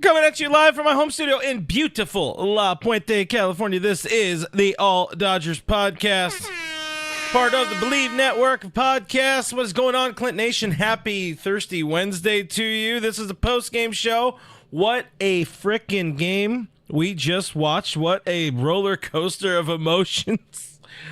Coming at you live from my home studio in beautiful La Puente, California. This is the All Dodgers podcast, part of the Believe Network of podcasts. What is going on, Clint Nation? Happy Thirsty Wednesday to you. This is the post-game show. What a frickin' game we just watched. What a roller coaster of emotions.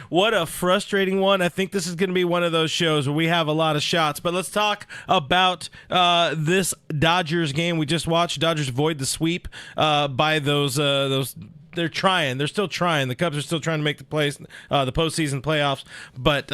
What a frustrating one. I think this is going to be one of those shows where we have a lot of shots. But let's talk about this Dodgers game we just watched. Dodgers avoid the sweep by those. They're trying. They're still trying. The Cubs are still trying to make the postseason playoffs. But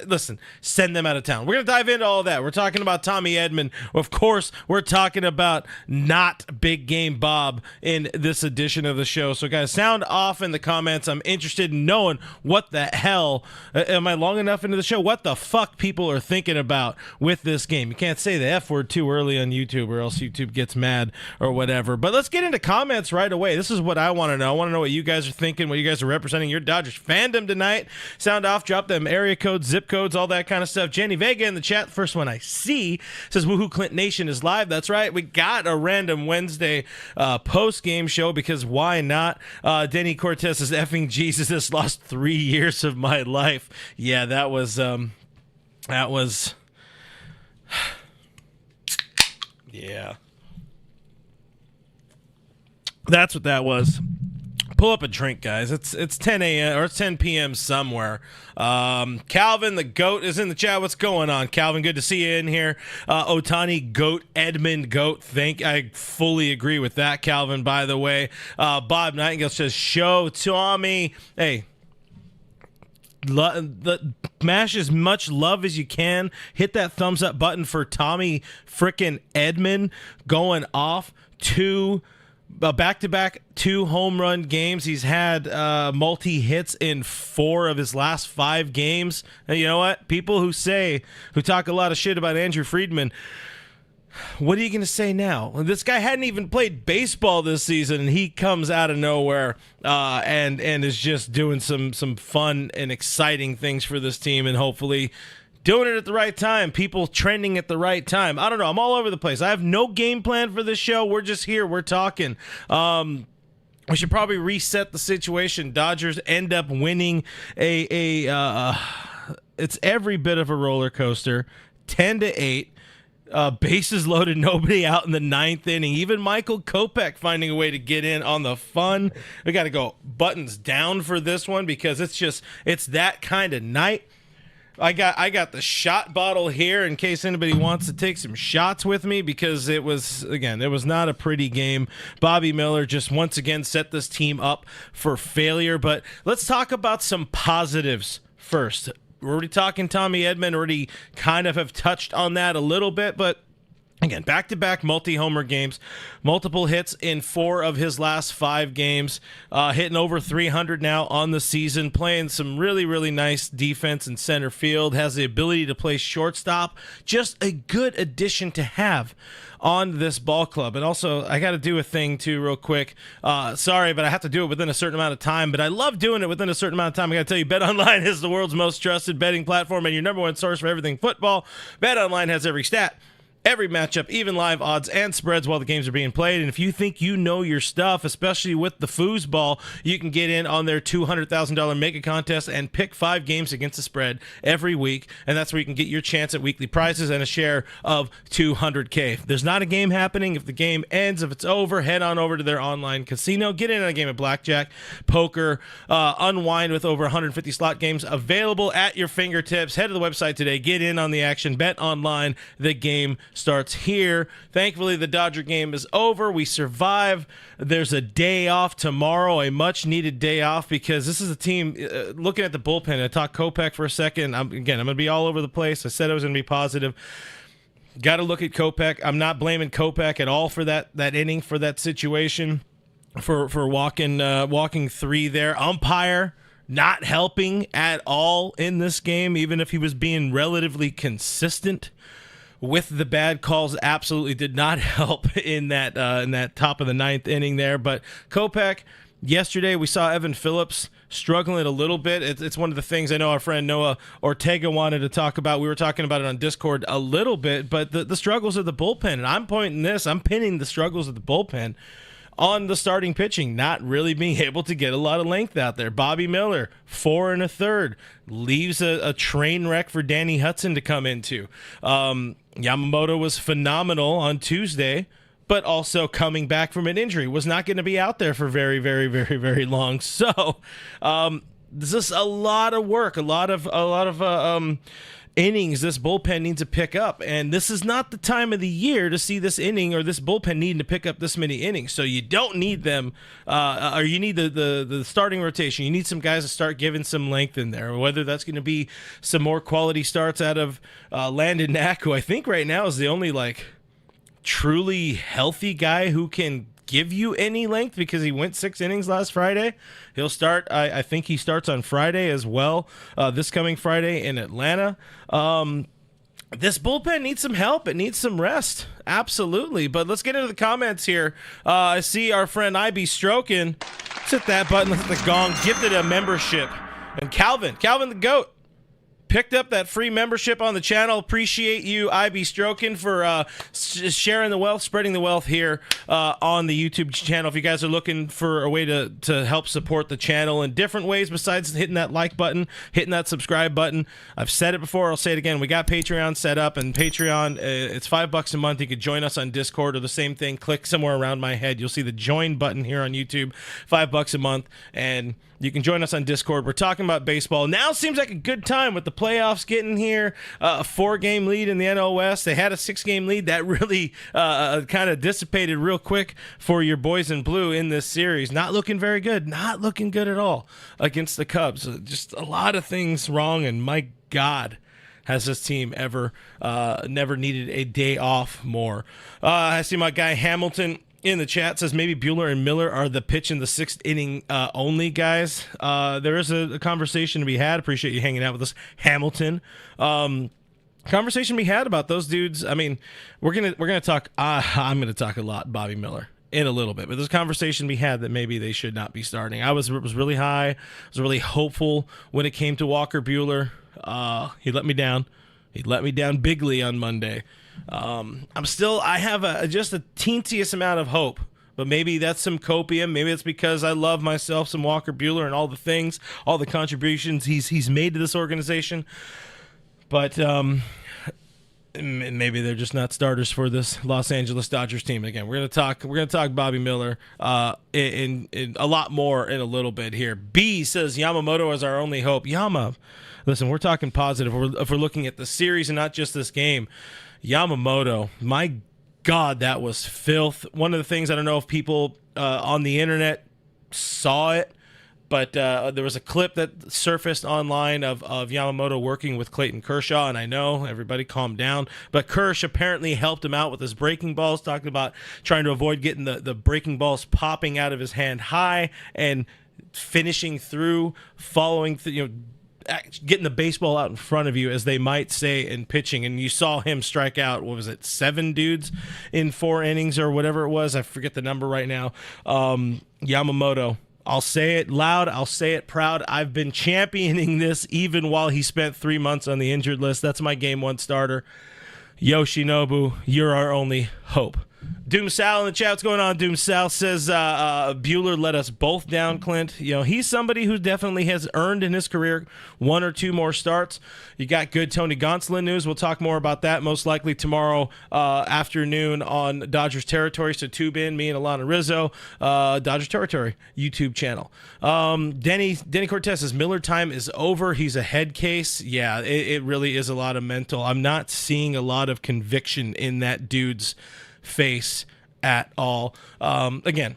listen, send them out of town. We're going to dive into all of that. We're talking about Tommy Edman. Of course, we're talking about not Big Game Bob in this edition of the show. So, guys, sound off in the comments. I'm interested in knowing what the hell. Am I long enough into the show? What the fuck people are thinking about with this game. You can't say the F word too early on YouTube or else YouTube gets mad or whatever. But let's get into comments right away. This is what I want to know. I want to know what you guys are thinking, what you guys are representing your Dodgers fandom tonight. Sound off, drop them area codes, zip codes, all that kind of stuff. Jenny Vega in the chat, the first one I see, says Woohoo Clint Nation is live. That's right. We got a random Wednesday post-game show because why not? Denny Cortez says effing Jesus has lost 3 years of my life. Yeah, that was yeah. That's what that was. Pull up a drink, guys. It's 10 a.m. or it's 10 p.m. somewhere. Calvin, the GOAT, is in the chat. What's going on, Calvin? Good to see you in here. Ohtani, GOAT, Edman, GOAT. I fully agree with that, Calvin, by the way. Bob Nightingale says, show Tommy. Hey, mash as much love as you can. Hit that thumbs up button for Tommy frickin' Edman going off to back-to-back 2 home run games. He's had multi-hits in 4 of his last 5 games. And you know what? People who talk a lot of shit about Andrew Friedman, what are you going to say now? This guy hadn't even played baseball this season, and he comes out of nowhere and is just doing some fun and exciting things for this team, and hopefully doing it at the right time, people trending at the right time. I don't know. I'm all over the place. I have no game plan for this show. We're just here. We're talking. We should probably reset the situation. Dodgers end up winning it's every bit of a roller coaster. 10-8. Bases loaded, nobody out in the 9th inning. Even Michael Kopech finding a way to get in on the fun. We got to go buttons down for this one because it's that kind of night. I got the shot bottle here in case anybody wants to take some shots with me because it was not a pretty game. Bobby Miller just once again set this team up for failure. But let's talk about some positives first. We're already talking Tommy Edman, already kind of have touched on that a little bit, but again, back-to-back multi-homer games, multiple hits in 4 of his last 5 games, hitting over 300 now on the season, playing some really, really nice defense in center field, has the ability to play shortstop. Just a good addition to have on this ball club. And also, I got to do a thing too real quick. Sorry, but I have to do it within a certain amount of time, but I love doing it within a certain amount of time. I got to tell you, BetOnline is the world's most trusted betting platform and your number one source for everything football. BetOnline has every stat, every matchup, even live odds and spreads while the games are being played. And if you think you know your stuff, especially with the foosball, you can get in on their $200,000 mega contest and pick 5 games against the spread every week. And that's where you can get your chance at weekly prizes and a share of $200K. If there's not a game happening, if the game ends, if it's over, head on over to their online casino. Get in on a game of blackjack, poker, unwind with over 150 slot games available at your fingertips. Head to the website today. Get in on the action. Bet online. The game starts here. Thankfully, the Dodger game is over. We survive. There's a day off tomorrow, a much-needed day off, because this is a team, looking at the bullpen, I talked Kopech for a second. I'm going to be all over the place. I said I was going to be positive. Got to look at Kopech. I'm not blaming Kopech at all for that inning, for that situation, for walking 3 there. Umpire not helping at all in this game, even if he was being relatively consistent with the bad calls. Absolutely did not help in that top of the 9th inning there. But Kopech, Yesterday, we saw Evan Phillips struggling a little bit. It's one of the things I know our friend Noah Ortega wanted to talk about. We were talking about it on Discord a little bit, but the struggles of the bullpen, and I'm pinning the struggles of the bullpen on the starting pitching, not really being able to get a lot of length out there. Bobby Miller, 4 1/3, leaves a train wreck for Danny Hudson to come into. Yamamoto was phenomenal on Tuesday, but also coming back from an injury, was not going to be out there for very, very, very, very long. So this is a lot of work, a lot of innings this bullpen needs to pick up, and this is not the time of the year to see this inning or this bullpen needing to pick up this many innings. So you don't need them, or you need the starting rotation. You need some guys to start giving some length in there, whether that's going to be some more quality starts out of Landon Knack, who I think right now is the only truly healthy guy who can give you any length, because he went 6 innings last Friday. He'll start, I think he starts on Friday as well, this coming Friday in Atlanta. This bullpen needs some help. It needs some rest. Absolutely. But let's get into the comments here. I see our friend IB Strokin. Let's hit that button. Let's hit the gong. Gifted a membership. And Calvin the GOAT, picked up that free membership on the channel. Appreciate you, IB Strokin, for sharing the wealth, spreading the wealth here on the YouTube channel. If you guys are looking for a way to help support the channel in different ways besides hitting that like button, hitting that subscribe button, I've said it before, I'll say it again. We got Patreon set up, and Patreon, it's $5 a month. You could join us on Discord, or the same thing. Click somewhere around my head. You'll see the join button here on YouTube. $5 a month, and you can join us on Discord. We're talking about baseball. Now seems like a good time with the playoffs getting here. A 4-game lead in the NL West. They had a 6-game lead. That really kind of dissipated real quick for your boys in blue in this series. Not looking very good. Not looking good at all against the Cubs. Just a lot of things wrong, and my God, has this team ever never needed a day off more. I see my guy Hamilton in the chat says maybe Buehler and Miller are the pitch in the 6th inning only guys. There is a conversation to be had. Appreciate you hanging out with us, Hamilton. Conversation to be had about those dudes. I mean, we're gonna talk. I'm gonna talk a lot Bobby Miller in a little bit, but there's a conversation to be had that maybe they should not be starting. I was really high. I was really hopeful when it came to Walker Buehler. He let me down. He let me down bigly on Monday. I have just a teensiest amount of hope, but maybe that's some copium. Maybe it's because I love myself some Walker Buehler and all the things, all the contributions he's made to this organization. But maybe they're just not starters for this Los Angeles Dodgers team. Again, we're gonna talk Bobby Miller in a lot more in a little bit here. B says Yamamoto is our only hope. Listen, we're talking positive. If we're looking at the series and not just this game. Yamamoto, my God, that was filth. One of the things, I don't know if people on the internet saw it, but there was a clip that surfaced online of Yamamoto working with Clayton Kershaw, and I know, everybody calm down, but Kersh apparently helped him out with his breaking balls, talking about trying to avoid getting the breaking balls popping out of his hand high and finishing through, following getting the baseball out in front of you, as they might say in pitching. And you saw him strike out, 7 dudes in 4 innings or whatever it was. I forget the number right now. Yamamoto, I'll say it loud, I'll say it proud. I've been championing this even while he spent 3 months on the injured list. That's my game 1 starter. Yoshinobu, you're our only hope. Doom Sal in the chat. What's going on? Doom Sal says Buehler let us both down, Clint. He's somebody who definitely has earned in his career 1 or 2 more starts. You got good Tony Gonsolin news. We'll talk more about that most likely tomorrow afternoon on Dodgers Territory. So tube in, me and Alana Rizzo, Dodgers Territory YouTube channel. Denny Cortez says Miller time is over. He's a head case. Yeah, it really is a lot of mental. I'm not seeing a lot of conviction in that dude's face at all. Again,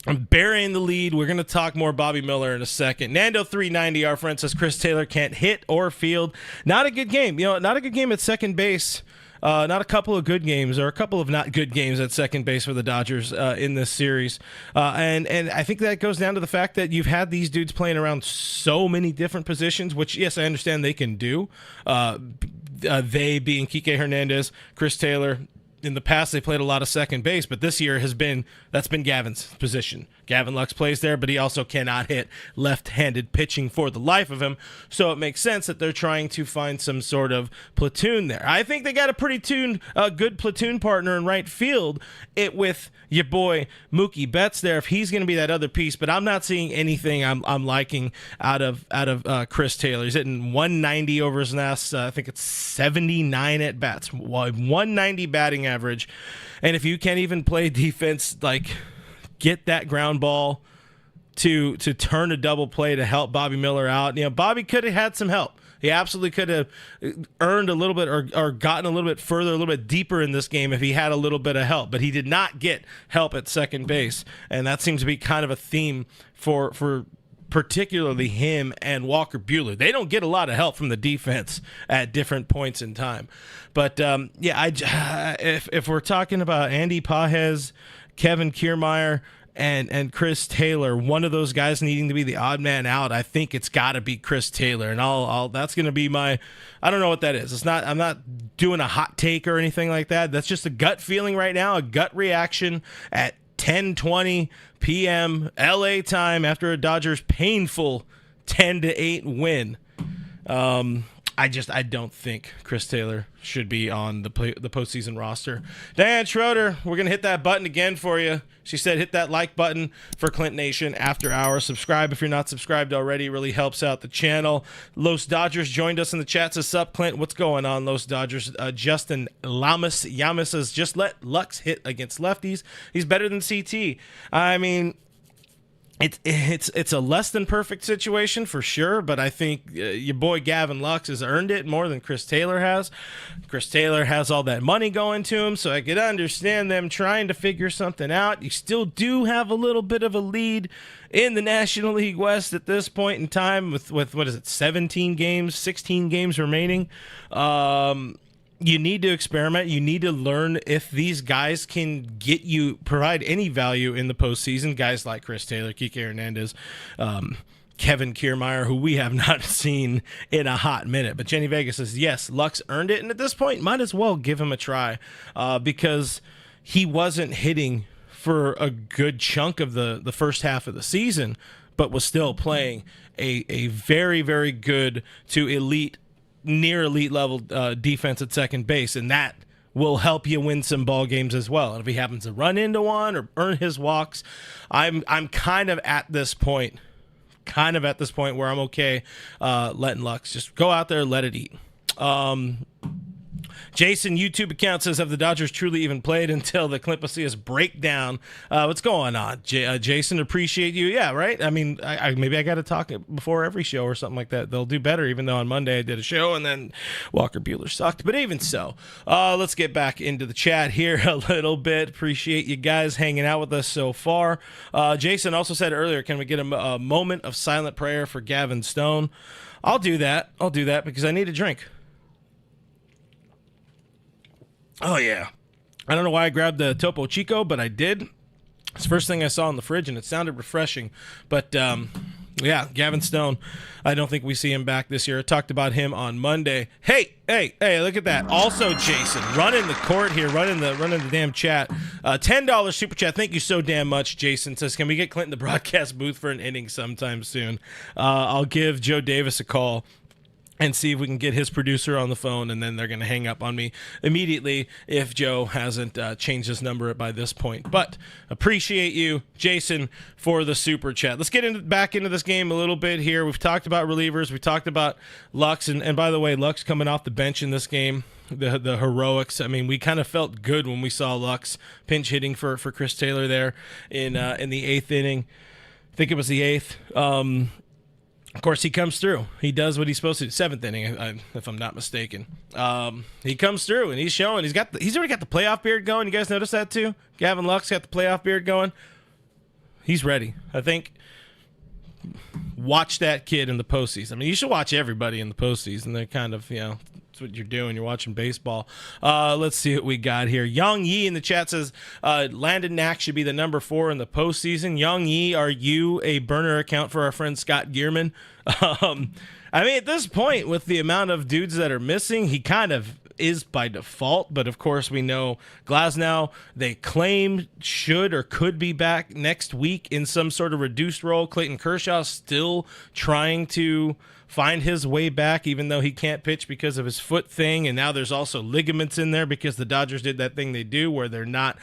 I'm burying the lead. We're going to talk more Bobby Miller in a second. Nando390, our friend, says Chris Taylor can't hit or field. Not a good game. Not a good game at second base. Not a couple of good games, or a couple of not good games at second base for the Dodgers in this series. And I think that goes down to the fact that you've had these dudes playing around so many different positions, which, yes, I understand they can do. They being Kike Hernandez, Chris Taylor, in the past they played a lot of second base, but this year that's been Gavin's position. Gavin Lux plays there, but he also cannot hit left-handed pitching for the life of him. So it makes sense that they're trying to find some sort of platoon there. I think they got a pretty good platoon partner in right field. It with your boy Mookie Betts there, if he's going to be that other piece. But I'm not seeing anything I'm liking out of Chris Taylor. He's hitting 190 over his last, I think it's 79 at bats, 190 batting average. And if you can't even play defense, like, get that ground ball to turn a double play to help Bobby Miller out. Bobby could have had some help. He absolutely could have earned a little bit or gotten a little bit further, a little bit deeper in this game if he had a little bit of help. But he did not get help at second base, and that seems to be kind of a theme for particularly him and Walker Buehler. They don't get a lot of help from the defense at different points in time. But, if we're talking about Andy Pages, Kevin Kiermaier, and Chris Taylor, one of those guys needing to be the odd man out, I think it's got to be Chris Taylor, and I'll that's going to be my. I don't know what that is. I'm not doing a hot take or anything like that. That's just a gut feeling right now, a gut reaction at 10:20 p.m. LA time after a Dodgers painful 10-8 win. I don't think Chris Taylor should be on the postseason roster. Diane Schroeder, we're going to hit that button again for you. She said hit that like button for Clint Nation after hours. Subscribe if you're not subscribed already. It really helps out the channel. Los Dodgers joined us in the chat. Says, sup, Clint? What's going on, Los Dodgers? Justin Yamas says, just let Lux hit against lefties. He's better than CT. I mean, It's a less than perfect situation for sure, but I think your boy Gavin Lux has earned it more than Chris Taylor has. Chris Taylor has all that money going to him, so I could understand them trying to figure something out. You still do have a little bit of a lead in the National League West at this point in time with what is it, 16 games remaining. You need to experiment. You need to learn if these guys can provide any value in the postseason. Guys like Chris Taylor, Kike Hernandez, Kevin Kiermaier, who we have not seen in a hot minute. But Jenny Vega says, yes, Lux earned it. And at this point, might as well give him a try because he wasn't hitting for a good chunk of the first half of the season, but was still playing a very, very good to near elite level defense at second base, and that will help you win some ball games as well. And if he happens to run into one or earn his walks, I'm kind of at this point where I'm okay letting Lux just go out there and let it eat. Jason, YouTube account says, have the Dodgers truly even played until the Clint Macias breakdown? What's going on? Jason, appreciate you. Yeah, right? I mean, maybe I got to talk before every show or something like that. They'll do better, even though on Monday I did a show and then Walker Buehler sucked. But even so, let's get back into the chat here a little bit. Appreciate you guys hanging out with us so far. Jason also said earlier, can we get a moment of silent prayer for Gavin Stone? I'll do that because I need a drink. Oh, yeah. I don't know why I grabbed the Topo Chico, but I did. It's the first thing I saw in the fridge, and it sounded refreshing. But, yeah, Gavin Stone, I don't think we see him back this year. I talked about him on Monday. Hey, look at that. Also, Jason, running the court here, running the damn chat. $10 super chat. Thank you so damn much, Jason. Says, can we get Clint in the broadcast booth for an inning sometime soon? I'll give Joe Davis a call and see if we can get his producer on the phone, and then they're going to hang up on me immediately if Joe hasn't changed his number by this point. But appreciate you, Jason, for the super chat. Let's get back into this game a little bit here. We've talked about relievers. We talked about Lux, and by the way, Lux coming off the bench in this game, the heroics. I mean, we kind of felt good when we saw Lux pinch hitting for Chris Taylor there in the eighth inning. I think it was the eighth. Of course, he comes through. He does what he's supposed to do. Seventh inning, if I'm not mistaken. He comes through, and he's showing. He's already got the playoff beard going. You guys notice that too? Gavin Lux got the playoff beard going. He's ready. I think watch that kid in the postseason. I mean, you should watch everybody in the postseason. They're kind of, that's what you're doing. You're watching baseball. Let's see what we got here. Young Yi in the chat says, Landon Knack should be the number 4 in the postseason. Young Yi, are you a burner account for our friend Scott Gearman? I mean, at this point, with the amount of dudes that are missing, he kind of is by default, but of course we know Glasnow, they claim should or could be back next week in some sort of reduced role. Clayton Kershaw still trying to find his way back, even though he can't pitch because of his foot thing, and now there's also ligaments in there because the Dodgers did that thing they do where they're not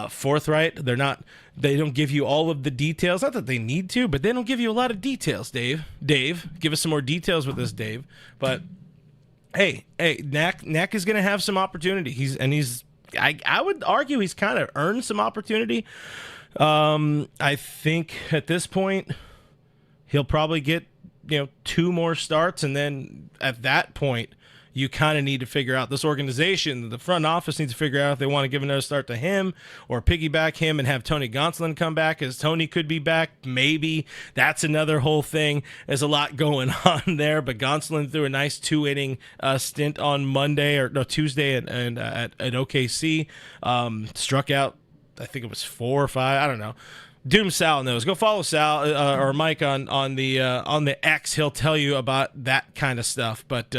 forthright. They don't give you all of the details. Not that they need to, but they don't give you a lot of details, Dave, give us some more details with this, Dave. But hey, Knack is going to have some opportunity. I would argue he's kind of earned some opportunity. I think at this point he'll probably get 2 more starts, and then at that point you kind of need to figure out, this organization, the front office needs to figure out if they want to give another start to him or piggyback him and have Tony Gonsolin come back, as Tony could be back. Maybe that's another whole thing. There's a lot going on there, but Gonsolin threw a nice 2-inning stint on Tuesday and at OKC. Struck out, I think it was 4 or 5. I don't know. Doom Sal knows. Go follow Sal or Mike on the X. He'll tell you about that kind of stuff. But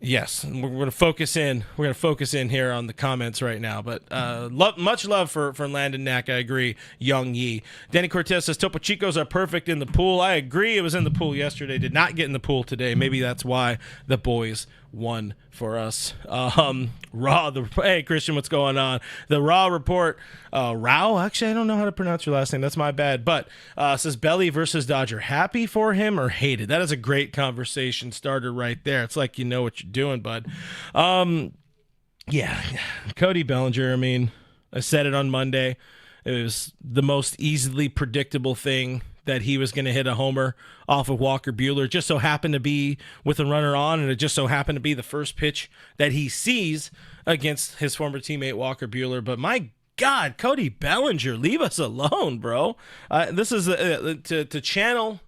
yes, we're going to focus in. We're going to focus in here on the comments right now. But much love for Landon Knack. I agree. Young Yi. Danny Cortez says Topo Chicos are perfect in the pool. I agree. It was in the pool yesterday. Did not get in the pool today. Maybe that's why the boys won for us. Hey Christian, what's going on? The Raw report. Rao, actually I don't know how to pronounce your last name. That's my bad. But says Belly versus Dodger. Happy for him or hated? That is a great conversation starter right there. It's like you know what you're doing, bud. Yeah, Cody Bellinger. I mean, I said it on Monday. It was the most easily predictable thing that he was going to hit a homer off of Walker Buehler. It just so happened to be with a runner on, and it just so happened to be the first pitch that he sees against his former teammate Walker Buehler. But my God, Cody Bellinger, leave us alone, bro. This is to channel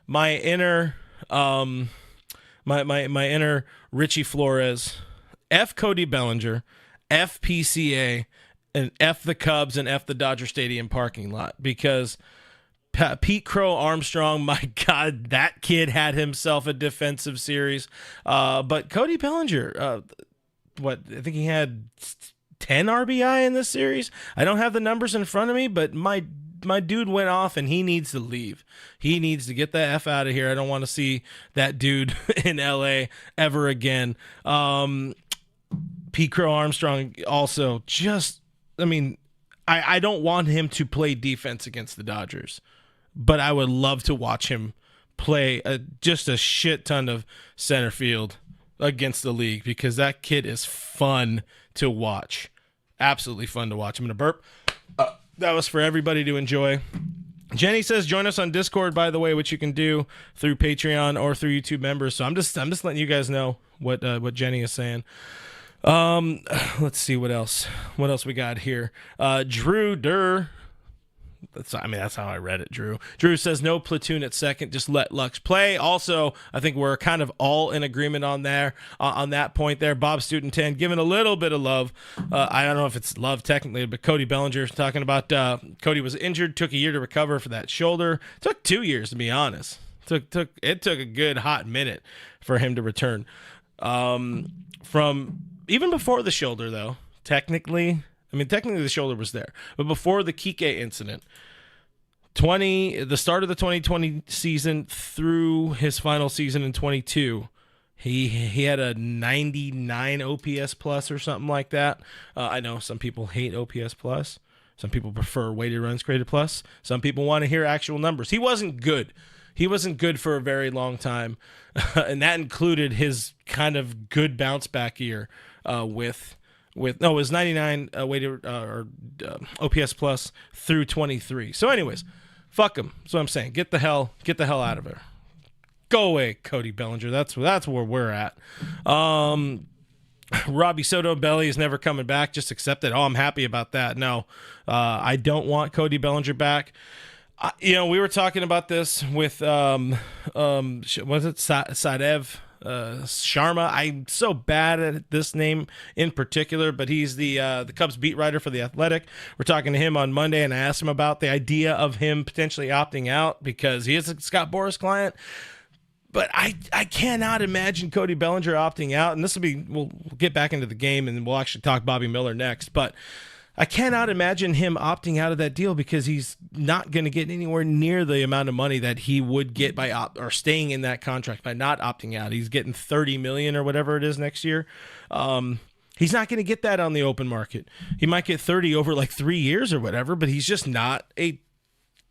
my inner my inner Richie Flores. F Cody Bellinger, F PCA, and F the Cubs and F the Dodger Stadium parking lot, because Pete Crow Armstrong, my God, that kid had himself a defensive series. But Cody Bellinger, I think he had 10 RBI in this series. I don't have the numbers in front of me, but my dude went off, and he needs to leave. He needs to get the F out of here. I don't want to see that dude in LA ever again. Pete Crow Armstrong also I don't want him to play defense against the Dodgers, but I would love to watch him play just a shit ton of center field against the league, because that kid is fun to watch. Absolutely fun to watch. I'm going to burp. That was for everybody to enjoy. Jenny says, join us on Discord, by the way, which you can do through Patreon or through YouTube members. So I'm just letting you guys know what Jenny is saying. Let's see what else we got here. Drew Durr. That's how I read it, Drew. Drew says no platoon at second, just let Lux play. Also, I think we're kind of all in agreement on that point there. Bob Student 10 giving a little bit of love. I don't know if it's love technically, but Cody Bellinger is talking about Cody was injured, took a year to recover for that shoulder. Took 2 years, to be honest. It took a good hot minute for him to return. From even before the shoulder, though, technically the shoulder was there, but before the Kike incident, the start of the 2020 season through his final season in 22, he had a 99 OPS plus or something like that. I know some people hate OPS plus. Some people prefer weighted runs created plus. Some people want to hear actual numbers. He wasn't good. He wasn't good for a very long time, and that included his kind of good bounce back year it was 99 weighted OPS plus through 23. So anyways, fuck him. That's what I'm saying. Get the hell out of there. Go away, Cody Bellinger. That's where we're at. Robbie Soto Belly is never coming back. Just accept it. Oh, I'm happy about that. No, I don't want Cody Bellinger back. We were talking about this with was it Sadev Sharma? I'm so bad at this name in particular, but he's the Cubs beat writer for The Athletic. We're talking to him on Monday, and I asked him about the idea of him potentially opting out because he is a Scott Boras client. But I cannot imagine Cody Bellinger opting out, and we'll get back into the game, and we'll actually talk Bobby Miller next, but I cannot imagine him opting out of that deal because he's not going to get anywhere near the amount of money that he would get by or staying in that contract by not opting out. He's getting $30 million or whatever it is next year. He's not going to get that on the open market. He might get 30 over like 3 years or whatever, but he's just not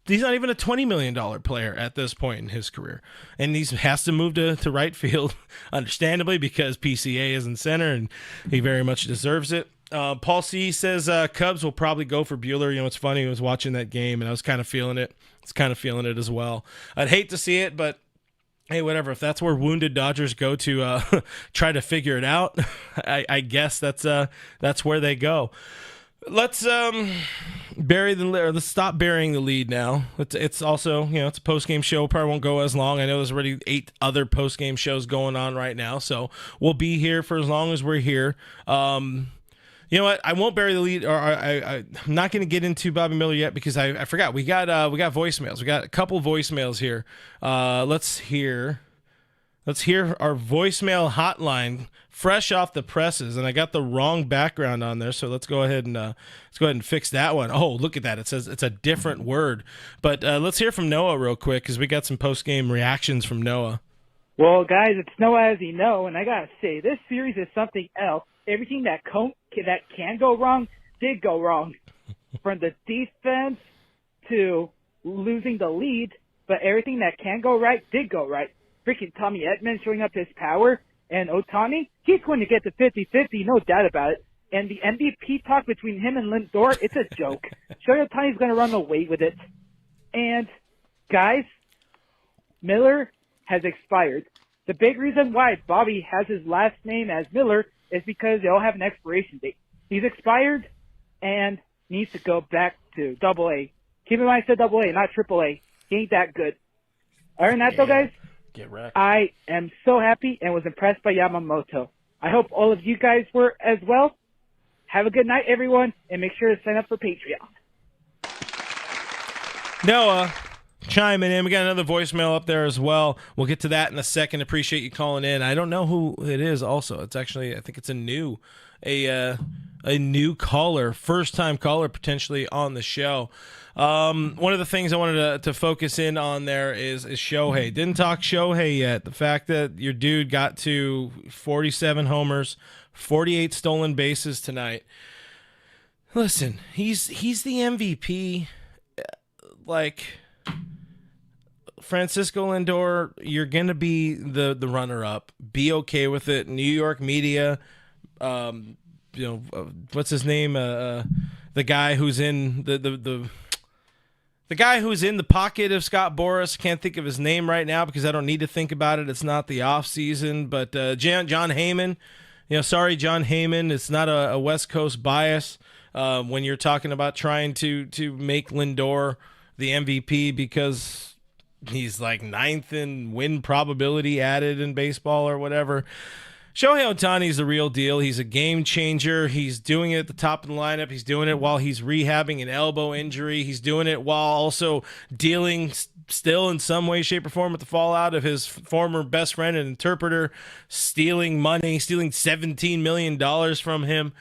he's not even a $20 million player at this point in his career. And he has to move to right field, understandably, because PCA is in center, and he very much deserves it. Paul C. says Cubs will probably go for Buehler. You know, it's funny. I was watching that game, and I was kind of feeling it. It's kind of feeling it as well. I'd hate to see it, but hey, whatever. If that's where wounded Dodgers go to try to figure it out, I guess that's where they go. Let's let's stop burying the lead now. It's also, it's a post-game show. Probably won't go as long. I know there's already 8 other post-game shows going on right now, so we'll be here for as long as we're here. You know what? I won't bury the lead, or I'm not going to get into Bobby Miller yet because I forgot. We got voicemails. We got a couple voicemails here. Let's hear our voicemail hotline, fresh off the presses, and I got the wrong background on there, so let's go ahead and fix that one. Oh, look at that! It says it's a different word. But let's hear from Noah real quick because we got some post game reactions from Noah. Well, guys, it's Noah, as you know, and I gotta say, this series is something else. Everything that can go wrong did go wrong, from the defense to losing the lead. But everything that can go right did go right. Freaking Tommy Edman showing up his power, and Ohtani, he's going to get to 50-50, no doubt about it. And the MVP talk between him and Lindor, it's a joke. Shohei Ohtani's going to run away with it. And, guys, Miller has expired. The big reason why Bobby has his last name as Miller is because they all have an expiration date. He's expired and needs to go back to AA. Keep in mind I said AA, not AAA. He ain't that good. Other than that, though, guys, get wrecked. I am so happy and was impressed by Yamamoto. I hope all of you guys were as well. Have a good night, everyone, and make sure to sign up for Patreon. Noah, chiming in. We got another voicemail up there as well. We'll get to that in a second. Appreciate you calling in. I don't know who it is also. It's actually, I think it's a new caller, first-time caller potentially on the show. One of the things I wanted to focus in on there is Shohei. Didn't talk Shohei yet. The fact that your dude got to 47 homers, 48 stolen bases tonight. Listen, he's the MVP. Like, Francisco Lindor, you're going to be the runner-up. Be okay with it. New York media, what's his name? The guy who's in the guy who's in the pocket of Scott Boras. Can't think of his name right now because I don't need to think about it. It's not the off season, but John Heyman. Sorry, John Heyman. It's not a West Coast bias when you're talking about trying to make Lindor the MVP because he's like 9th in win probability added in baseball or whatever. Shohei Ohtani is the real deal. He's a game changer. He's doing it at the top of the lineup. He's doing it while he's rehabbing an elbow injury. He's doing it while also dealing still in some way, shape, or form with the fallout of his former best friend and interpreter stealing money, stealing $17 million from him.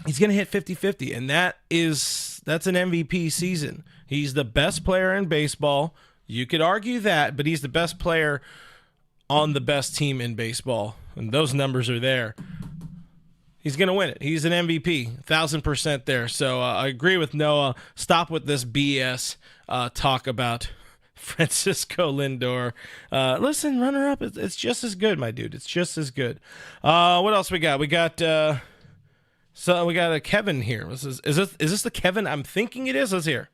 He's going to hit 50-50, and that's an MVP season. He's the best player in baseball. You could argue that, but he's the best player on the best team in baseball, and those numbers are there. He's going to win it. He's an MVP, 1,000% there. So I agree with Noah. Stop with this BS talk about Francisco Lindor. Listen, runner-up, it's just as good, my dude. It's just as good. What else we got? We got a Kevin here. Is this the Kevin I'm thinking it is? Let's hear.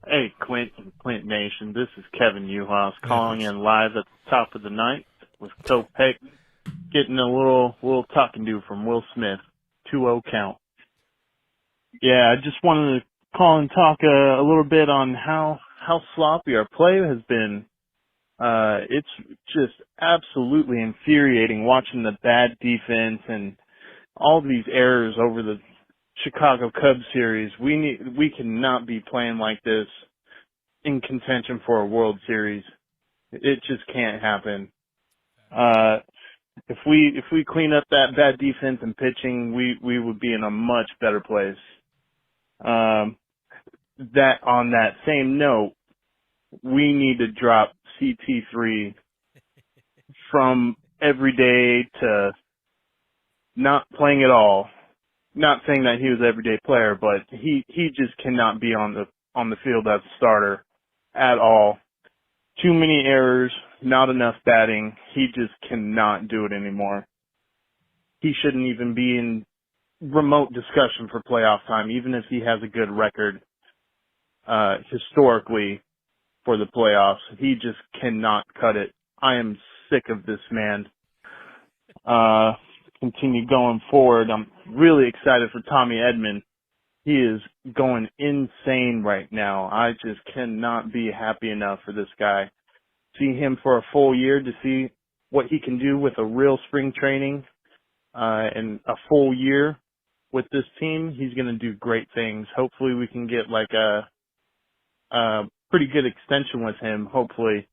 Hey, Clint Nation. This is Kevin Uhas calling in live at the top of the ninth with Kopech getting a little talking to from Will Smith. 2-0 count. Yeah, I just wanted to call and talk a little bit on how sloppy our play has been. It's just absolutely infuriating watching the bad defense and all these errors over the Chicago Cubs series. We cannot be playing like this in contention for a World Series. It just can't happen. If we clean up that bad defense and pitching, we would be in a much better place. That on that same note, we need to drop CT3 from everyday to not playing at all. Not saying that he was an everyday player, but he just cannot be on the field as a starter at all. Too many errors, not enough batting. He just cannot do it anymore. He shouldn't even be in remote discussion for playoff time, even if he has a good record historically for the playoffs. He just cannot cut it. I am sick of this man. Continue going forward. I'm really excited for Tommy Edman. He is going insane right now. I just cannot be happy enough for this guy. See him for a full year to see what he can do with a real spring training and a full year with this team. He's going to do great things. Hopefully we can get like a pretty good extension with him. Hopefully.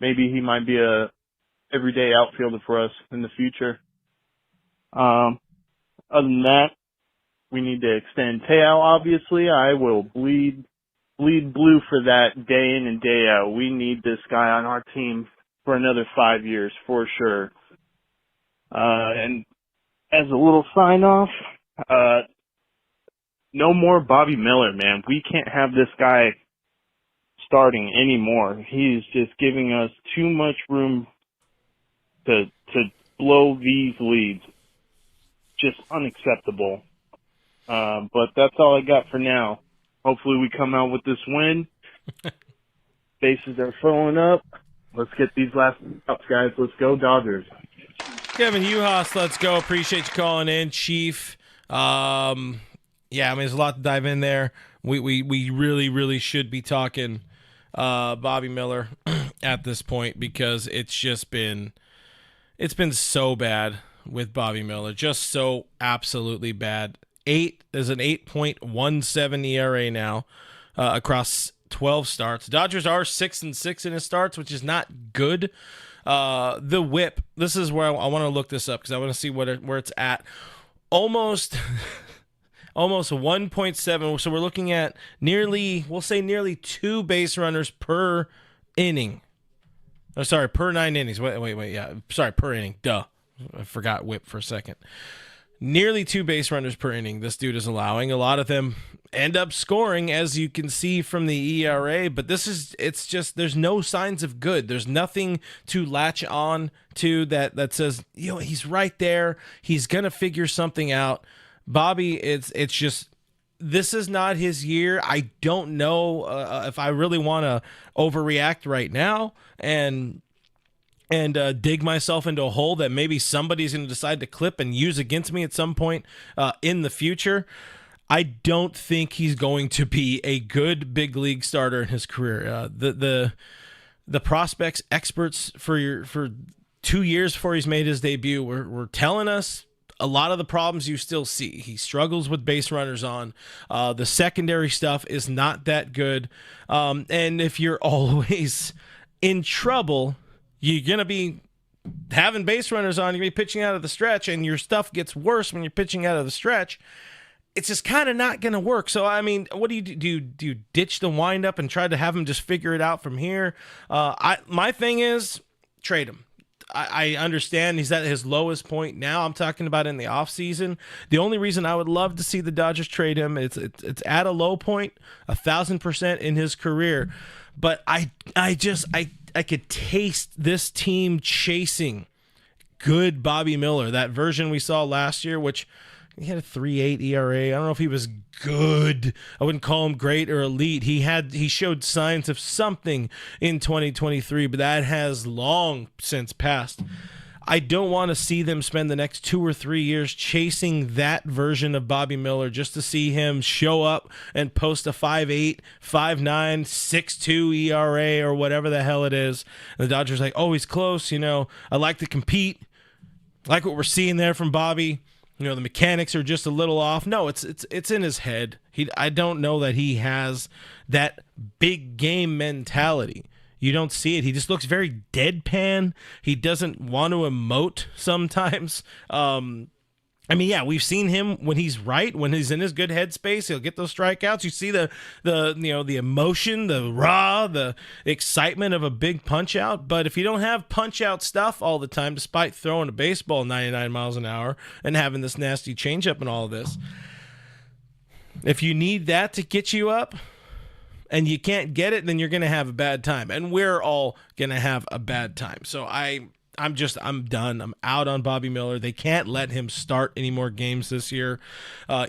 Maybe he might be a everyday outfielder for us in the future. Other than that, we need to extend Teo, obviously. I will bleed blue for that day in and day out. We need this guy on our team for another 5 years for sure. And as a little sign off, no more Bobby Miller, man. We can't have this guy starting anymore. He's just giving us too much room to blow these leads. Just unacceptable. But that's all I got for now. Hopefully we come out with this win. Bases are filling up. Let's get these last outs, guys. Let's go Dodgers. Kevin Uhas, let's go. Appreciate you calling in, Chief. Yeah, I mean, there's a lot to dive in there. We really, really should be talking Bobby Miller at this point because it's been so bad with Bobby Miller. Just so absolutely bad. There's an 8.17 ERA now across 12 starts. Dodgers are 6-6 in his starts, which is not good. The WHIP, this is where I want to look this up because I want to see where it's at. Almost 1.7. So we're looking at nearly 2 base runners per inning. Oh, sorry, per 9 innings. Wait. Yeah, sorry, per inning. Duh. I forgot WHIP for a second. Nearly 2 base runners per inning this dude is allowing. A lot of them end up scoring, as you can see from the ERA, but it's just there's no signs of good. There's nothing to latch on to that says, he's right there. He's going to figure something out. Bobby, it's just this is not his year. I don't know if I really want to overreact right now and dig myself into a hole that maybe somebody's going to decide to clip and use against me at some point in the future. I don't think he's going to be a good big league starter in his career. The prospects experts for 2 years before he's made his debut were telling us a lot of the problems you still see. He struggles with base runners on. The secondary stuff is not that good. And if you're always in trouble, you're going to be having base runners on, you're going to be pitching out of the stretch, and your stuff gets worse when you're pitching out of the stretch. It's just kind of not going to work. So, I mean, what do you do? Do you ditch the windup and try to have him just figure it out from here? My thing is trade him. I understand he's at his lowest point now. I'm talking about in the offseason. The only reason I would love to see the Dodgers trade him, it's at a low point, 1,000% in his career. But I could taste this team chasing good Bobby Miller, that version we saw last year, which he had a 3.8 ERA. I don't know if he was good. I wouldn't call him great or elite. He showed signs of something in 2023, but that has long since passed. I don't want to see them spend the next 2 or 3 years chasing that version of Bobby Miller just to see him show up and post a 5.8, 5.9, 6.2 ERA or whatever the hell it is. And the Dodgers are like, oh, he's close. I like to compete. Like what we're seeing there from Bobby. The mechanics are just a little off. No, it's in his head. I don't know that he has that big game mentality. You don't see it. He just looks very deadpan. He doesn't want to emote sometimes. I mean, yeah, we've seen him when he's right, when he's in his good headspace, he'll get those strikeouts. You see the emotion, the excitement of a big punch out. But if you don't have punch out stuff all the time, despite throwing a baseball 99 miles an hour and having this nasty changeup and all of this, if you need that to get you up and you can't get it, then you're going to have a bad time. And we're all going to have a bad time. So I'm done. I'm out on Bobby Miller. They can't let him start any more games this year.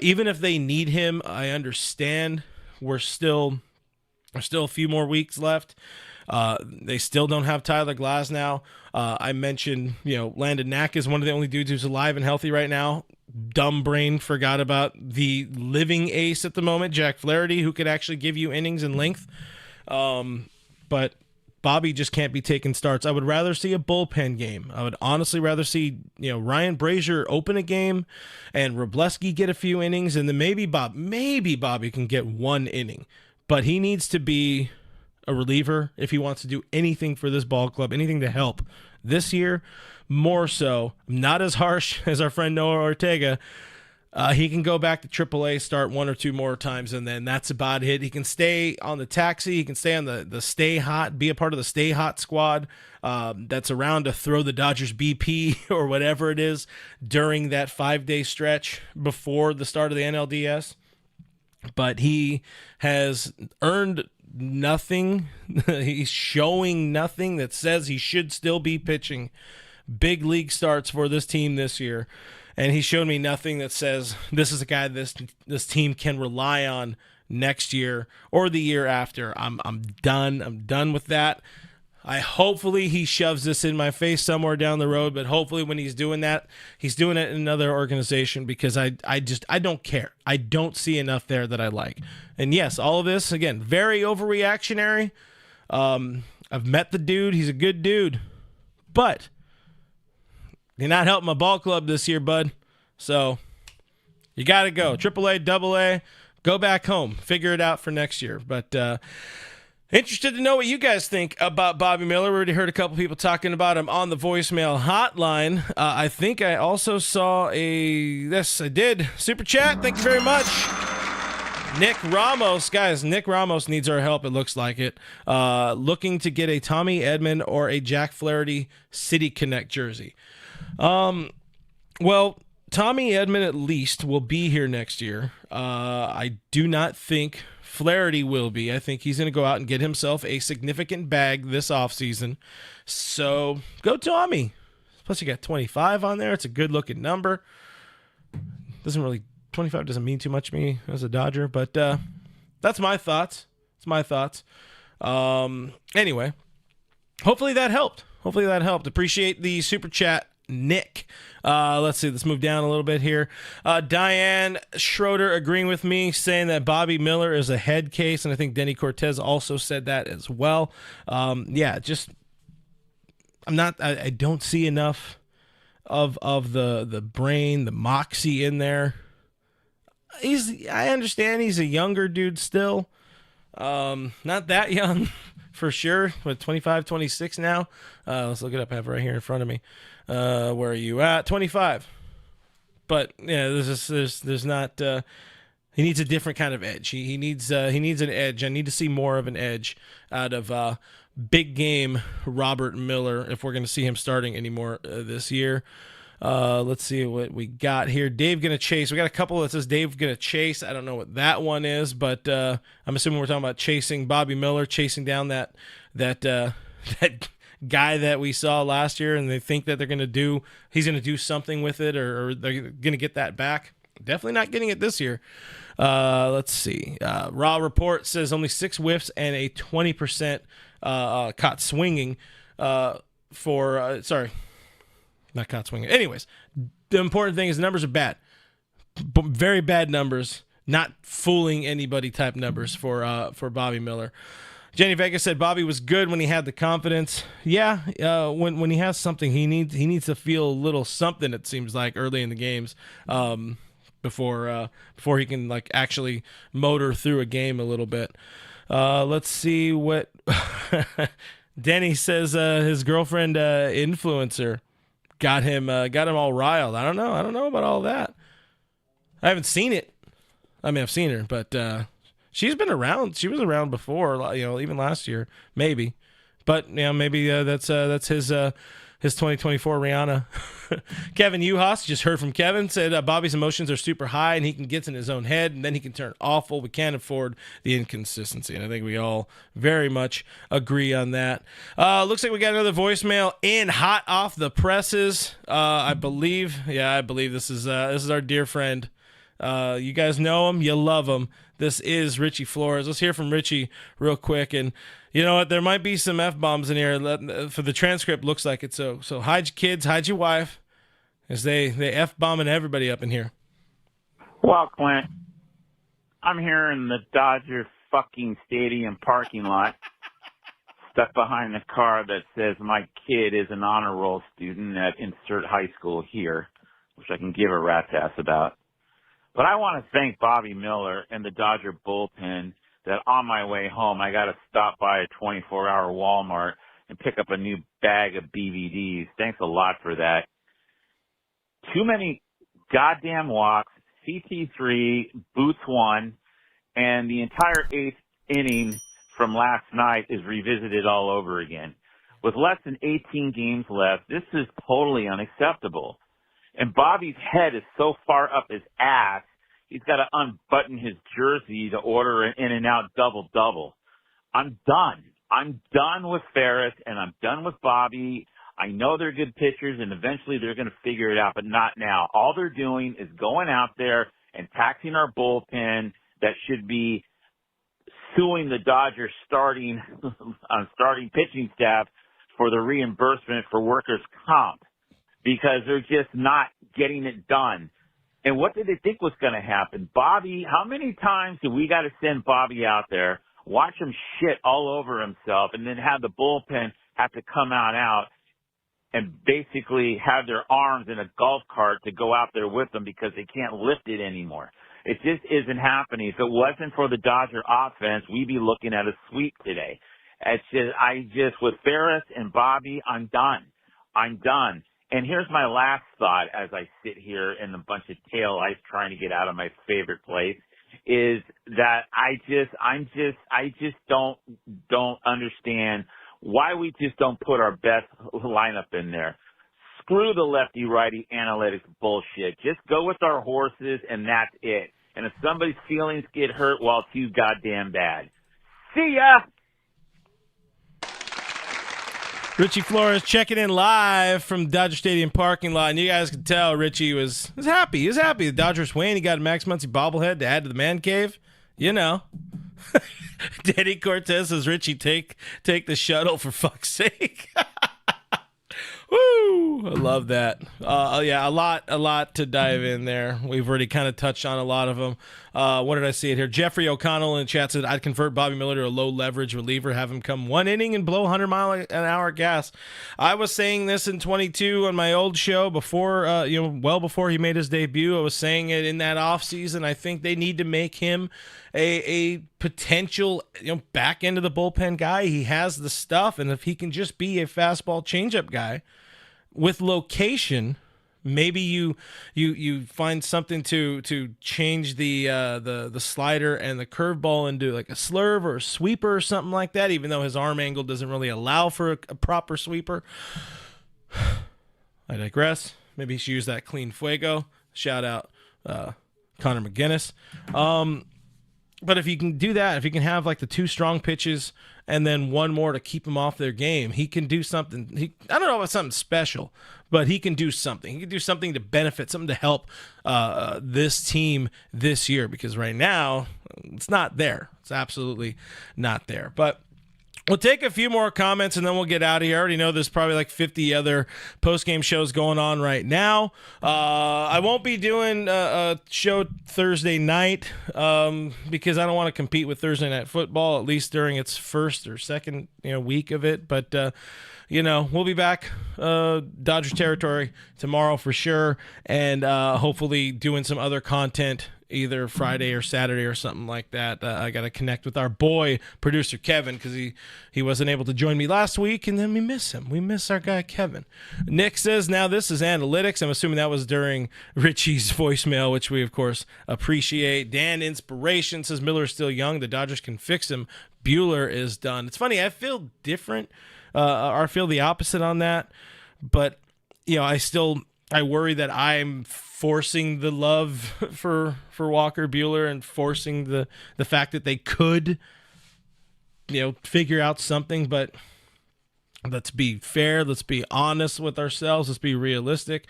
Even if they need him, I understand. There's still a few more weeks left. They still don't have Tyler Glasnow. I mentioned, Landon Knack is one of the only dudes who's alive and healthy right now. Dumb brain forgot about the living ace at the moment, Jack Flaherty, who could actually give you innings and length. But Bobby just can't be taking starts. I would rather see a bullpen game. I would honestly rather see, Ryan Brazier open a game and Wrobleski get a few innings, and then maybe Bobby can get one inning. But he needs to be a reliever if he wants to do anything for this ball club, anything to help this year. More so, not as harsh as our friend Noah Ortega. He can go back to AAA, start one or two more times, and then that's about it. He can stay on the taxi. He can stay on the stay hot, be a part of the stay hot squad that's around to throw the Dodgers BP or whatever it is during that 5-day stretch before the start of the NLDS. But he has earned nothing. He's showing nothing that says he should still be pitching big league starts for this team this year. And he showed me nothing that says this is a guy this team can rely on next year or the year after. I'm done. I'm done with that. Hopefully he shoves this in my face somewhere down the road, but hopefully when he's doing that, he's doing it in another organization, because I don't care. I don't see enough there that I like. And yes, all of this, again, very overreactionary. I've met the dude. He's a good dude. But you're not helping my ball club this year, bud. So you got to go. AAA, AA, go back home. Figure it out for next year. But interested to know what you guys think about Bobby Miller. We already heard a couple people talking about him on the voicemail hotline. I think I also saw I did. Super chat. Thank you very much. Nick Ramos. Guys, Nick Ramos needs our help, it looks like it. Looking to get a Tommy Edman or a Jack Flaherty City Connect jersey. Well, Tommy Edman at least will be here next year. I do not think Flaherty will be. I think he's going to go out and get himself a significant bag this offseason. So go Tommy. Plus you got 25 on there. It's a good-looking number. 25 doesn't mean too much to me as a Dodger, but that's my thoughts. It's my thoughts. Anyway, hopefully that helped. Appreciate the super chat, Nick. Let's see. Let's move down a little bit here. Diane Schroeder agreeing with me, saying that Bobby Miller is a head case, and I think Denny Cortez also said that as well. I don't see enough of the brain, the moxie in there. I understand he's a younger dude still. Not that young for sure. What, 25, 26 now? Let's look it up. I have it right here in front of me. Where are you at? 25. But yeah, there's not. He needs a different kind of edge. He needs an edge. I need to see more of an edge out of big game Robert Miller if we're going to see him starting anymore this year. Let's see what we got here. Dave gonna chase. We got a couple that says Dave gonna chase. I don't know what that one is, but I'm assuming we're talking about chasing Bobby Miller, chasing down that guy that we saw last year, and they think that he's gonna do something with it, or they're gonna get that back. Definitely not getting it this year. Let's see. Raw Report says only 6 whiffs and a 20% caught swinging not caught swinging. Anyways, the important thing is the numbers are bad. Very bad numbers. Not fooling anybody type numbers for Bobby Miller. Jenny Vega said Bobby was good when he had the confidence. Yeah, when he has something, he needs to feel a little something, it seems like, early in the games before he can actually motor through a game a little bit. Let's see what Denny says his girlfriend influencer got him all riled. I don't know about all that. I haven't seen it. I mean, I've seen her, but she's been around. She was around before, even last year, maybe. But maybe that's his 2024 Rihanna. Kevin Uhas, just heard from Kevin, said Bobby's emotions are super high and he can get in his own head and then he can turn awful. We can't afford the inconsistency. And I think we all very much agree on that. Looks like we got another voicemail in hot off the presses. I believe this is our dear friend. You guys know him, you love him. This is Richie Flores. Let's hear from Richie real quick. And you know what? There might be some F-bombs in here. For the transcript, looks like it. So hide your kids, hide your wife, as they F-bombing everybody up in here. Well, Clint, I'm here in the Dodger fucking stadium parking lot, stuck behind the car that says my kid is an honor roll student at insert high school here, which I can give a rat's ass about. But I want to thank Bobby Miller and the Dodger bullpen that on my way home, I got to stop by a 24-hour Walmart and pick up a new bag of BVDs. Thanks a lot for that. Too many goddamn walks, CT3, Boots 1, and the entire eighth inning from last night is revisited all over again. With less than 18 games left, this is totally unacceptable. And Bobby's head is so far up his ass, he's got to unbutton his jersey to order an In-N-Out double-double. I'm done. I'm done with Ferris, and I'm done with Bobby. I know they're good pitchers, and eventually they're going to figure it out, but not now. All they're doing is going out there and taxing our bullpen that should be suing the Dodgers starting pitching staff for the reimbursement for workers' comp, because they're just not getting it done. And what did they think was going to happen? Bobby, how many times do we got to send Bobby out there, watch him shit all over himself, and then have the bullpen have to come out and basically have their arms in a golf cart to go out there with them because they can't lift it anymore? It just isn't happening. If it wasn't for the Dodger offense, we'd be looking at a sweep today. With Ferris and Bobby, I'm done. And here's my last thought as I sit here in a bunch of tail ice trying to get out of my favorite place, is that I just don't understand why we just don't put our best lineup in there. Screw the lefty-righty analytics bullshit. Just go with our horses and that's it. And if somebody's feelings get hurt, well, it's too goddamn bad. See ya! Richie Flores checking in live from Dodger Stadium parking lot. And you guys can tell Richie was happy. He was happy. The Dodgers win. He got a Max Muncy bobblehead to add to the man cave. You know. Danny Cortez says, Richie, take the shuttle for fuck's sake. Woo! I love that. Yeah, a lot to dive in there. We've already kind of touched on a lot of them. What did I see it here? Jeffrey O'Connell in the chat said, I'd convert Bobby Miller to a low-leverage reliever, have him come one inning and blow 100-mile-an-hour gas. I was saying this in 22 on my old show before, well before he made his debut. I was saying it in that offseason. I think they need to make him a potential, back end of the bullpen guy. He has the stuff, and if he can just be a fastball changeup guy with location, maybe you find something to change the slider and the curveball into like a slurve or a sweeper or something like that, even though his arm angle doesn't really allow for a proper sweeper. I digress. Maybe he should use that clean fuego. Shout out Connor McGinnis. But if you can do that, if you can have like the two strong pitches and then one more to keep him off their game, he can do something. I don't know about something special, but he can do something. He can do something to benefit, something to help this team this year, because right now it's not there. It's absolutely not there. But we'll take a few more comments and then we'll get out of here. I already know there's probably like 50 other post-game shows going on right now. I won't be doing a show Thursday night because I don't want to compete with Thursday Night Football, at least during its first or second week of it. But, we'll be back Dodgers territory tomorrow for sure, and hopefully doing some other content either Friday or Saturday or something like that. I got to connect with our boy producer Kevin because he wasn't able to join me last week, and then we miss him. We miss our guy Kevin. Nick says, now this is analytics. I'm assuming that was during Richie's voicemail, which we, of course, appreciate. Dan Inspiration says Miller is still young. The Dodgers can fix him. Buehler is done. It's funny. I feel different or I feel the opposite on that, but, I worry that I'm forcing the love for Walker Buehler and forcing the fact that they could, figure out something. But let's be fair. Let's be honest with ourselves. Let's be realistic.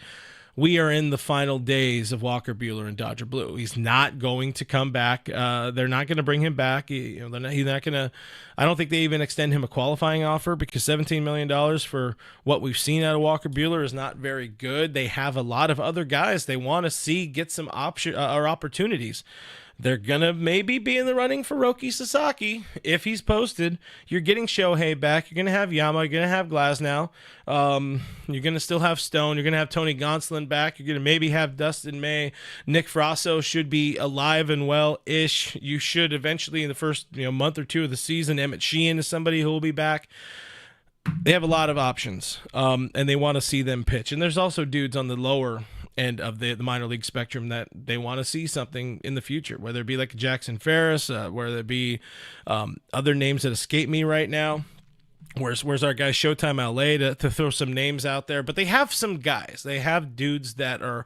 We are in the final days of Walker Buehler and Dodger Blue. He's not going to come back. They're not going to bring him back. He's not going to. I don't think they even extend him a qualifying offer because $17 million for what we've seen out of Walker Buehler is not very good. They have a lot of other guys they want to see get some opportunities. They're going to maybe be in the running for Roki Sasaki if he's posted. You're getting Shohei back. You're going to have Yama. You're going to have Glasnow. You're going to still have Stone. You're going to have Tony Gonsolin back. You're going to maybe have Dustin May. Nick Frasso should be alive and well-ish. You should eventually in the first month or two of the season. Emmett Sheehan is somebody who will be back. They have a lot of options, and they want to see them pitch. And there's also dudes on the lower end of the minor league spectrum that they want to see something in the future, whether it be like Jackson Ferris, whether it be other names that escape me right now. Where's our guy Showtime LA to throw some names out there? But they have some guys. They have dudes that are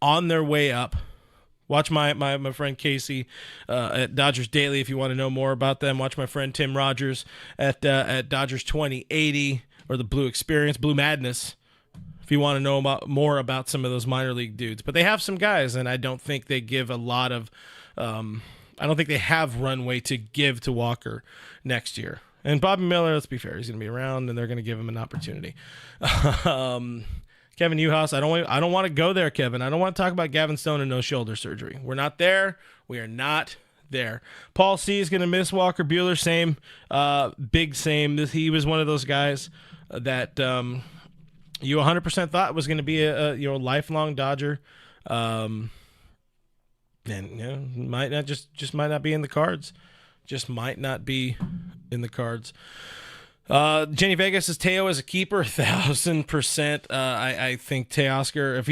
on their way up. Watch my friend Casey at Dodgers Daily if you want to know more about them. Watch my friend Tim Rogers at Dodgers 2080 or the Blue Experience, Blue Madness, if you want to know more about some of those minor league dudes. But they have some guys, and I don't think they give a lot of I don't think they have runway to give to Walker next year. And Bobby Miller, let's be fair, he's going to be around, and they're going to give him an opportunity. Kevin Newhouse, I don't want to go there, Kevin. I don't want to talk about Gavin Stone and no shoulder surgery. We're not there. We are not there. Paul C is going to miss Walker Buehler. Same, big same. He was one of those guys that you 100% thought was going to be a lifelong Dodger, and might not just might not be in the cards. Just might not be in the cards. Jenny Vegas says Teo is a keeper, 1,000%. I think Teoscar,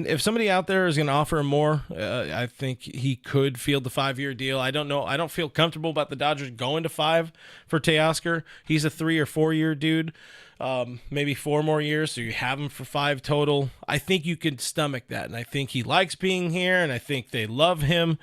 if somebody out there is going to offer him more, I think he could field the 5-year deal. I don't know. I don't feel comfortable about the Dodgers going to 5 for Teoscar. He's a 3 or 4 year dude. Maybe 4 more years, so you have him for 5 total. I think you could stomach that, and I think he likes being here, and I think they love him.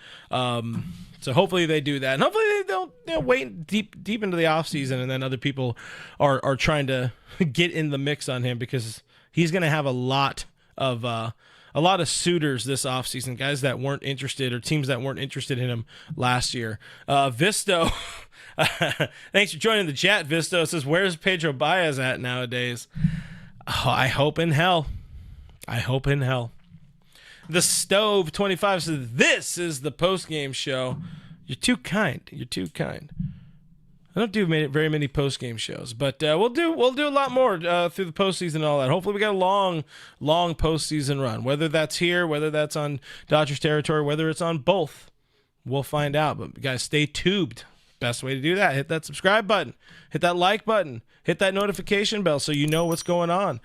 So hopefully they do that, and hopefully they don't wait deep into the offseason, and then other people are trying to get in the mix on him because he's going to have a lot of suitors this offseason, guys that weren't interested or teams that weren't interested in him last year. Visto. Thanks for joining the chat, Visto. It says, where's Pedro Baez at nowadays? Oh, I hope in hell. I hope in hell. The Stove 25 says, this is the post-game show. You're too kind. You're too kind. I don't do very many post-game shows, but we'll do a lot more through the postseason and all that. Hopefully we got a long postseason run, whether that's here, whether that's on Dodgers territory, whether it's on both. We'll find out, but guys, stay tubed. Best way to do that, hit that subscribe button, hit that like button, hit that notification bell so you know what's going on.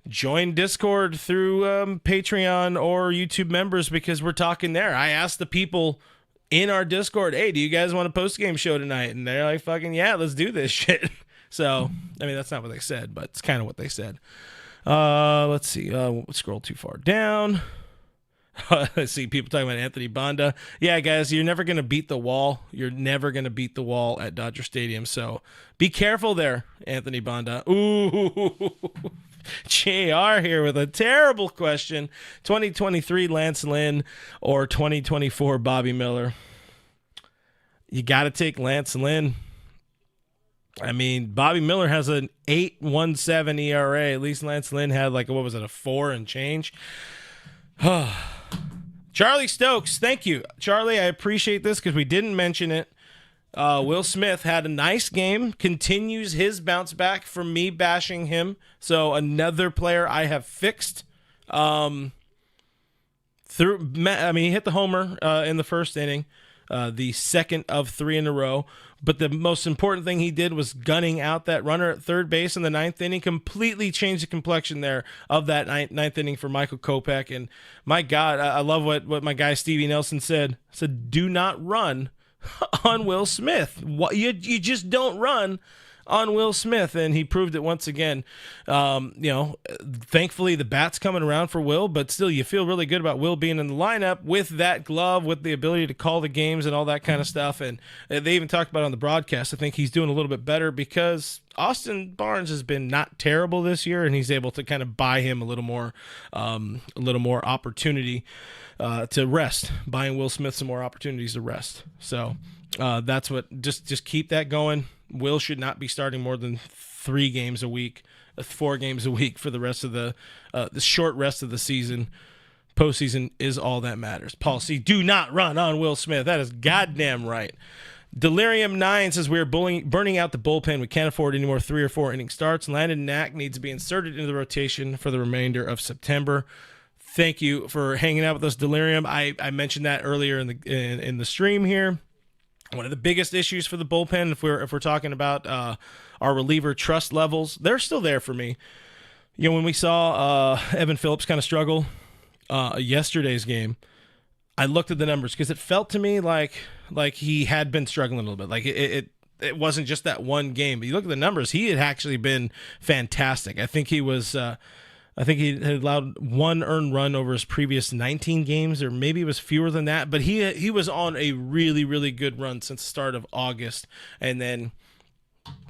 Join Discord through Patreon or YouTube members because we're talking there. I asked the people in our Discord, hey, do you guys want a post-game show tonight? And they're like, fucking yeah, let's do this shit. So, that's not what they said, but it's kind of what they said. Let's see. We'll scroll too far down. I see people talking about Anthony Banda. Yeah, guys, you're never going to beat the wall. You're never going to beat the wall at Dodger Stadium. So be careful there, Anthony Banda. Ooh, JR here with a terrible question. 2023 Lance Lynn or 2024 Bobby Miller? You got to take Lance Lynn. Bobby Miller has an 8.17 ERA. At least Lance Lynn had a 4 and change. Charlie Stokes, thank you. Charlie, I appreciate this because we didn't mention it. Will Smith had a nice game, continues his bounce back from me bashing him. So another player I have fixed. he hit the homer in the first inning, the second of 3 in a row. But the most important thing he did was gunning out that runner at third base in the 9th inning, completely changed the complexion there of that ninth inning for Michael Kopech. And my God, I love what my guy Stevie Nelson said. Said, do not run on Will Smith. You just don't run on Will Smith, and he proved it once again. Thankfully the bat's coming around for Will, but still you feel really good about Will being in the lineup with that glove, with the ability to call the games and all that kind of stuff. And they even talked about it on the broadcast. I think he's doing a little bit better because Austin Barnes has been not terrible this year, and he's able to kind of buy him a little more opportunity to rest, buying Will Smith some more opportunities to rest. So that's what, just keep that going. Will should not be starting more than 3 games a week, 4 games a week for the rest of the short rest of the season. Postseason is all that matters. Paul C., do not run on Will Smith. That is goddamn right. Delirium9 says we're burning out the bullpen. We can't afford any more 3 or 4 inning starts. Landon Knack needs to be inserted into the rotation for the remainder of September. Thank you for hanging out with us, Delirium. I mentioned that earlier in the stream here. One of the biggest issues for the bullpen, if we're talking about our reliever trust levels, they're still there for me. When we saw Evan Phillips kind of struggle yesterday's game, I looked at the numbers because it felt to me like he had been struggling a little bit. Like it wasn't just that one game. But you look at the numbers, he had actually been fantastic. I think he was. I think he had allowed 1 earned run over his previous 19 games, or maybe it was fewer than that. But he was on a really, really good run since the start of August. And then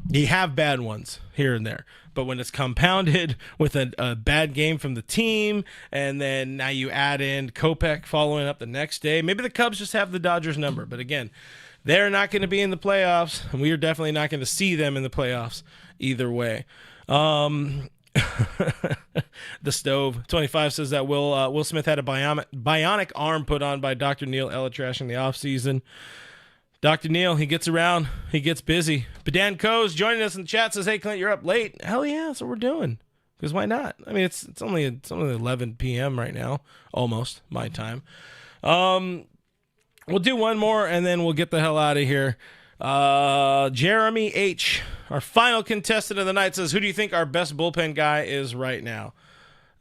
you have bad ones here and there. But when it's compounded with a bad game from the team, and then now you add in Kopech following up the next day, maybe the Cubs just have the Dodgers number. But again, they're not going to be in the playoffs, and we are definitely not going to see them in the playoffs either way. The Stove 25 says that Will Smith had a bionic arm put on by Dr. Neil Elatrash in the offseason. Dr. Neil, he gets around, he gets busy. Badan Coes joining us in the chat says, hey Clint, you're up late. Hell yeah, that's what we're doing. Because why not? I mean, it's only 11 p.m. right now, almost my time. We'll do one more and then we'll get the hell out of here. Jeremy H., our final contestant of the night, says, who do you think our best bullpen guy is right now?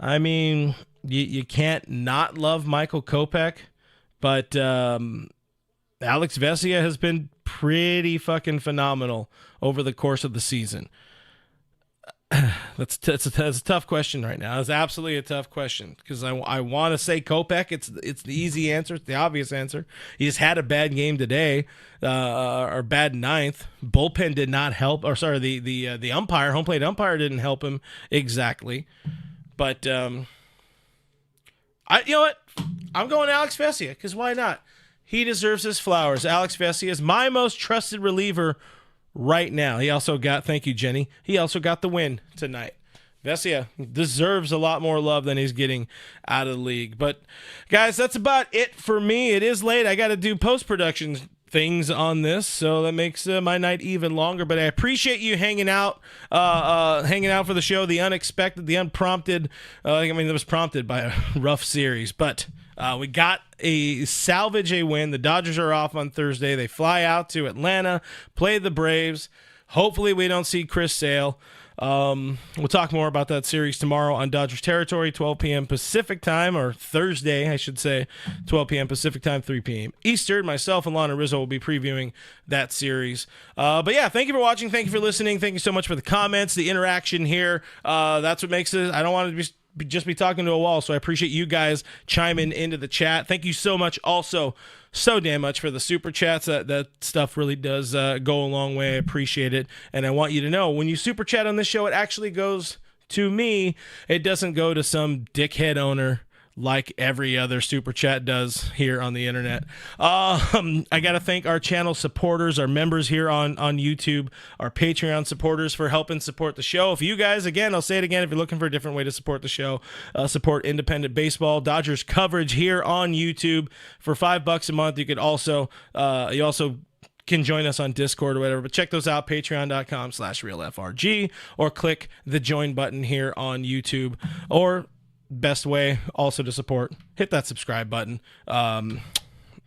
I mean, you can't not love Michael Kopech, but Alex Vesia has been pretty fucking phenomenal over the course of the season. That's a tough question right now. It's absolutely a tough question because I want to say Kopech. It's the easy answer. It's the obvious answer. He just had a bad game today, or bad ninth. Bullpen did not help. Or sorry, the umpire, home plate umpire, didn't help him exactly. But you know what? I'm going Alex Vesia because why not? He deserves his flowers. Alex Vesia is my most trusted reliever right now. He also got, thank you, Jenny, he also got the win tonight. Vesia deserves a lot more love than he's getting out of the league. But, guys, that's about it for me. It is late. I got to do post-production things on this, so that makes my night even longer. But I appreciate you hanging out for the show, the unexpected, the unprompted. I mean, it was prompted by a rough series, but we got salvage a win. The Dodgers are off on Thursday. They fly out to Atlanta, play the Braves. Hopefully we don't see Chris Sale. We'll talk more about that series tomorrow on Dodgers territory, 12 p.m. Pacific time, or Thursday, I should say, 12 p.m. Pacific time, 3 p.m. Eastern. Myself and Lana Rizzo will be previewing that series. But yeah, thank you for watching. Thank you for listening. Thank you so much for the comments, the interaction here. That's what makes it. I don't want to just be talking to a wall, so I appreciate you guys chiming into the chat. Thank you so much also so damn much for the super chats. That stuff really does go a long way. I appreciate it, and I want you to know, when you super chat on this show, it actually goes to me. It doesn't go to some dickhead owner like every other super chat does here on the internet. I got to thank our channel supporters, our members here on YouTube, our Patreon supporters for helping support the show. If you guys, again, I'll say it again, if you're looking for a different way to support the show, support independent baseball, Dodgers coverage here on YouTube for $5 a month. You could also, you also can join us on Discord or whatever, but check those out, patreon.com/realfrg, or click the join button here on YouTube, or best way also to support. Hit that subscribe button.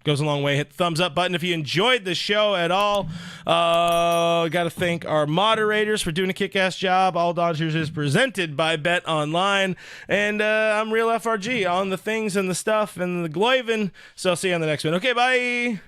Goes a long way. Hit the thumbs up button if you enjoyed the show at all. Got to thank our moderators for doing a kick-ass job. All Dodgers is presented by Bet Online. And I'm Real FRG on the things and the stuff and the Gloiven. So I'll see you on the next one. Okay, bye.